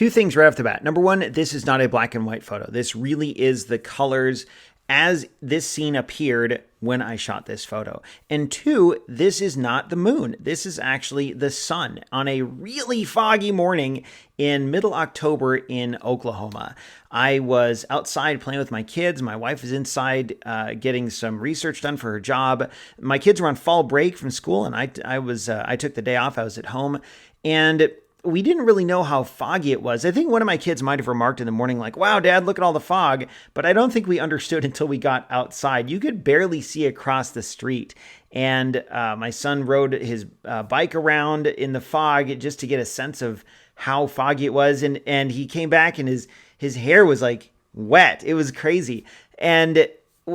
Two things right off the bat. Number one, this is not a black and white photo. This really is the colors as this scene appeared when I shot this photo. And two, this is not the moon. This is actually the sun on a really foggy morning in middle October in Oklahoma. I was outside playing with my kids. My wife was inside getting some research done for her job. My kids were on fall break from school, and I took the day off. I was at home, and we didn't really know how foggy it was. I think one of my kids might have remarked in the morning like, wow, Dad, look at all the fog. But I don't think we understood until we got outside. You could barely see across the street. And my son rode his bike around in the fog just to get a sense of how foggy it was. And he came back and his hair was like wet. It was crazy. And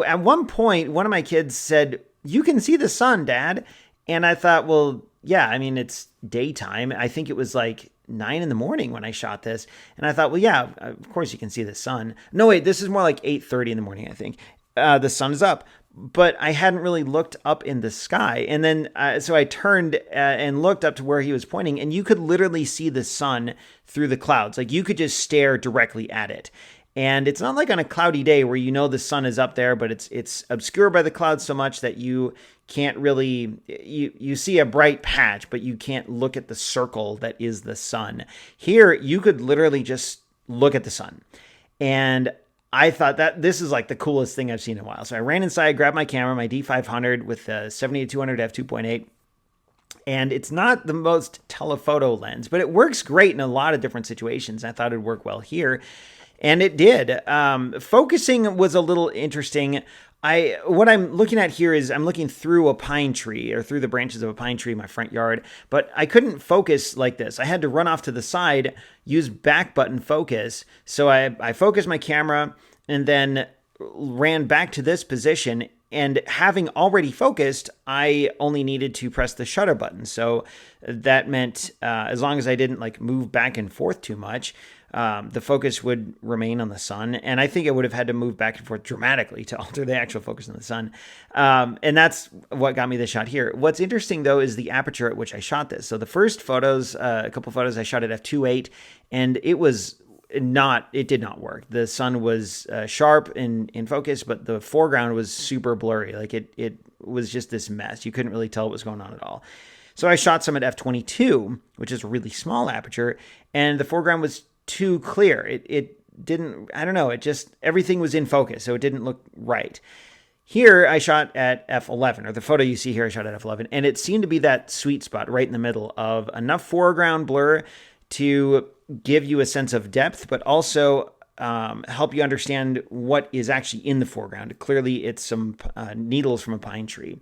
at one point, one of my kids said, "You can see the sun, Dad." And I thought, well, yeah, I mean, it's daytime. I think it was like 9 in the morning when I shot this. And I thought, well, yeah, of course you can see the sun. No, wait, this is more like 8:30 in the morning, I think. The sun is up. But I hadn't really looked up in the sky. And then, so I turned and looked up to where he was pointing, and you could literally see the sun through the clouds. Like, you could just stare directly at it. And it's not like on a cloudy day where you know the sun is up there, but it's obscured by the clouds so much that you can't really, you see a bright patch, but you can't look at the circle that is the sun. Here, you could literally just look at the sun. And I thought that this is like the coolest thing I've seen in a while. So I ran inside, grabbed my camera, my D500 with a 70-200 f2.8. And it's not the most telephoto lens, but it works great in a lot of different situations. I thought it'd work well here. And it did. Focusing was a little interesting. What I'm looking at here is I'm looking through a pine tree or through the branches of a pine tree in my front yard, but I couldn't focus like this. I had to run off to the side, use back button focus. So I focused my camera and then ran back to this position. And having already focused, I only needed to press the shutter button. So that meant as long as I didn't like move back and forth too much, the focus would remain on the sun. And I think I would have had to move back and forth dramatically to alter the actual focus on the sun. And that's what got me the shot here. What's interesting, though, is the aperture at which I shot this. So the first photos, a couple photos I shot at f2.8, and it did not work. The sun was sharp in focus, but the foreground was super blurry. Like it was just this mess. You couldn't really tell what was going on at all. So I shot some at f22, which is a really small aperture, and the foreground was too clear. It didn't, I don't know, it just, everything was in focus, so it didn't look right. Here I shot at f11, or the photo you see here I shot at f11, and it seemed to be that sweet spot right in the middle of enough foreground blur to give you a sense of depth, but also help you understand what is actually in the foreground. Clearly, it's some needles from a pine tree.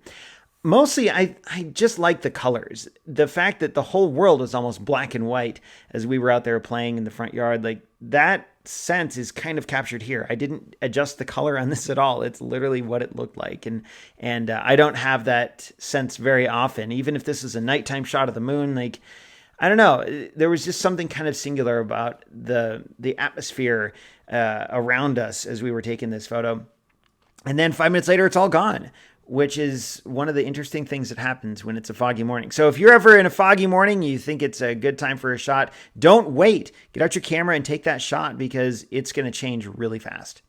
Mostly, I just like the colors. The fact that the whole world is almost black and white as we were out there playing in the front yard, like that sense is kind of captured here. I didn't adjust the color on this at all. It's literally what it looked like. And I don't have that sense very often. Even if this is a nighttime shot of the moon, like, I don't know, there was just something kind of singular about the atmosphere around us as we were taking this photo. And then 5 minutes later, it's all gone, which is one of the interesting things that happens when it's a foggy morning. So if you're ever in a foggy morning, you think it's a good time for a shot, don't wait. Get out your camera and take that shot because it's going to change really fast.